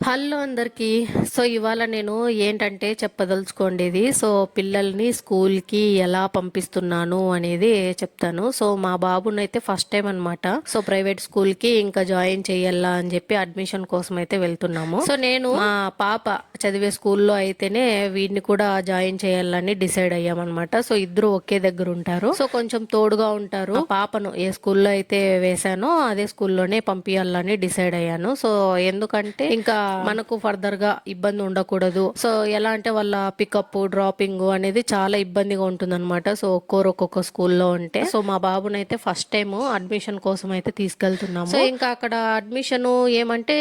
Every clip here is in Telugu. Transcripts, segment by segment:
హలో అందరికీ. సో ఇవాళ నేను ఏంటంటే చెప్పదలుచుకోండేది. సో పిల్లల్ని స్కూల్కి ఎలా పంపిస్తున్నాను అనేది చెప్తాను. సో మా బాబునైతే ఫస్ట్ టైం అనమాట. సో ప్రైవేట్ స్కూల్కి ఇంకా జాయిన్ చేయాలా అని చెప్పి అడ్మిషన్ కోసం అయితే వెళ్తున్నాము. సో నేను మా పాప చదివే స్కూల్లో అయితేనే వీడిని కూడా జాయిన్ చేయాలని డిసైడ్ అయ్యామన్నమాట. సో ఇద్దరు ఒకే దగ్గర ఉంటారు. సో కొంచెం తోడుగా ఉంటారు. పాపను ఏ స్కూల్లో అయితే వేశానో అదే స్కూల్లోనే పంపించాలని డిసైడ్ అయ్యాను. సో ఎందుకంటే ఇంకా మనకు ఫర్దర్ గా ఇబ్బంది ఉండకూడదు. సో ఎలా అంటే వాళ్ళ పికప్ డ్రాపింగ్ అనేది చాలా ఇబ్బందిగా ఉంటుంది అనమాట. సో ఒక్కొక్క స్కూల్లో ఉంటే సో మా బాబునైతే ఫస్ట్ టైం అడ్మిషన్ కోసం అయితే తీసుకెళ్తున్నాము. సో ఇంకా అక్కడ అడ్మిషన్ ఏమంటే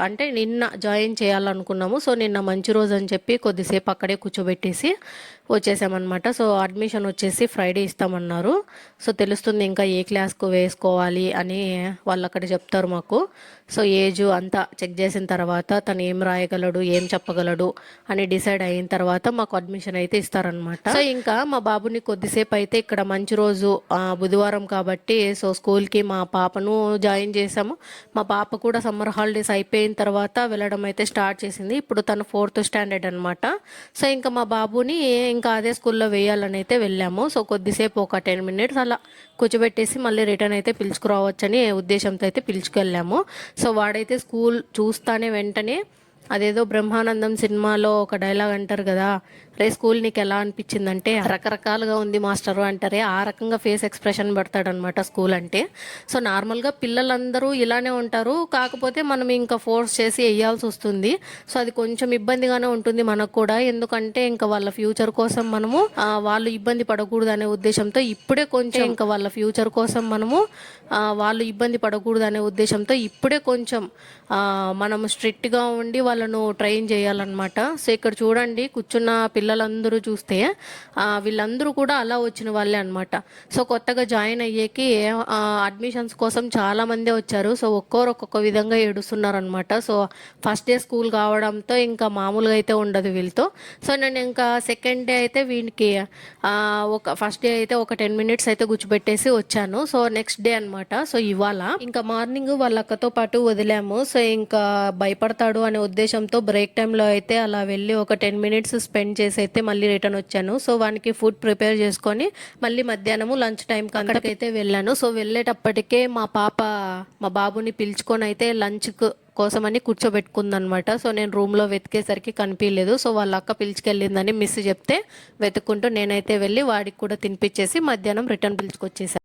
అంటే నిన్న జాయిన్ చేయాలనుకున్నాము. సో నిన్న మంచి రోజు అని చెప్పి కొద్దిసేపు అక్కడే కూర్చోబెట్టేసి వచ్చేసామన్నమాట. సో అడ్మిషన్ వచ్చేసి ఫ్రైడే ఇస్తామన్నారు. సో తెలుస్తుంది ఇంకా ఏ క్లాస్కు వేసుకోవాలి అని వాళ్ళు అక్కడ చెప్తారు మాకు. సో ఏజ్ అంతా చెక్ చేసిన తర్వాత తను ఏం రాయగలడు, ఏం చెప్పగలడు అని డిసైడ్ అయిన తర్వాత మాకు అడ్మిషన్ అయితే ఇస్తారనమాట. సో ఇంకా మా బాబుని కొద్దిసేపు అయితే ఇక్కడ మంచి రోజు బుధవారం కాబట్టి సో స్కూల్కి మా పాపను జాయిన్ చేసాము. మా పాప కూడా సమ్మర్ హాలిడేస్ అయిపోయిన తర్వాత వెళ్ళడం అయితే స్టార్ట్ చేసింది. ఇప్పుడు తను 4th స్టాండర్డ్ అనమాట. సో ఇంకా మా బాబుని ఇంకా అదే స్కూల్లో వేయాలని అయితే వెళ్ళాము. సో కొద్దిసేపు ఒక 10 minutes అలా కూర్చోబెట్టేసి మళ్ళీ రిటర్న్ అయితే పిలుచుకురావచ్చని ఉద్దేశంతో అయితే పిలుచుకెళ్ళాము. సో వాడైతే స్కూల్ చూస్తానే వెంటనే అదేదో బ్రహ్మానందం సినిమాలో ఒక డైలాగ్ అంటారు కదా, రే స్కూల్ నీకు ఎలా అనిపించిందంటే రకరకాలుగా ఉంది మాస్టరు అంటారే, ఆ రకంగా ఫేస్ ఎక్స్ప్రెషన్ పెడతాడనమాట స్కూల్ అంటే. సో నార్మల్గా పిల్లలందరూ ఇలానే ఉంటారు, కాకపోతే మనం ఇంకా ఫోర్స్ చేసి వేయాల్సి వస్తుంది. సో అది కొంచెం ఇబ్బందిగానే ఉంటుంది మనకు కూడా. ఎందుకంటే ఇంకా వాళ్ళ ఫ్యూచర్ కోసం మనము వాళ్ళు ఇబ్బంది పడకూడదు అనే ఉద్దేశంతో ఇప్పుడే కొంచెం ఇంకా వాళ్ళ ఫ్యూచర్ కోసం మనము వాళ్ళు ఇబ్బంది పడకూడదు అనే ఉద్దేశంతో ఇప్పుడే కొంచెం మనం స్ట్రిక్ట్గా ఉండి వాళ్ళను ట్రైన్ చేయాలన్నమాట. సో ఇక్కడ చూడండి కూర్చున్న పిల్లలందరూ చూస్తే వీళ్ళందరూ కూడా అలా వచ్చిన వాళ్ళే అనమాట. సో కొత్తగా జాయిన్ అయ్యేకి అడ్మిషన్స్ కోసం చాలా మందే వచ్చారు. సో ఒక్కొక్క విధంగా ఏడుస్తున్నారనమాట. సో ఫస్ట్ డే స్కూల్ కావడంతో ఇంకా మామూలుగా అయితే ఉండదు వీళ్ళతో. సో నేను ఇంకా సెకండ్ డే అయితే వీనికి ఫస్ట్ డే అయితే ఒక 10 minutes అయితే కూర్చోబెట్టేసి వచ్చాను. సో నెక్స్ట్ డే అనమాట. సో ఇవాళ ఇంకా మార్నింగ్ వాళ్ళ అక్కతో పాటు వదిలాము. సో ఇంకా భయపడతాడు అనే ఉద్దేశంతో బ్రేక్ టైంలో అయితే అలా వెళ్ళి ఒక 10 minutes స్పెండ్ చేసి అయితే మళ్ళీ రిటర్న్ వచ్చాను. సో వానికి ఫుడ్ ప్రిపేర్ చేసుకొని మళ్ళీ మధ్యాహ్నము లంచ్ టైంకి అక్కడికైతే వెళ్ళాను. సో వెళ్ళేటప్పటికే మా పాప మా బాబుని పిలుచుకొని అయితే లంచ్ కోసమని కూర్చోబెట్టుకుందనమాట. సో నేను రూమ్లో వెతికేసరికి కనిపించలేదు. సో వాళ్ళ అక్క పిలుచుకెళ్ళిందని మిస్ చెప్తే వెతుక్కుంటూ నేనైతే వెళ్ళి వాడికి కూడా తినిపించేసి మధ్యాహ్నం రిటర్న్ పిలుచుకొచ్చేసాను.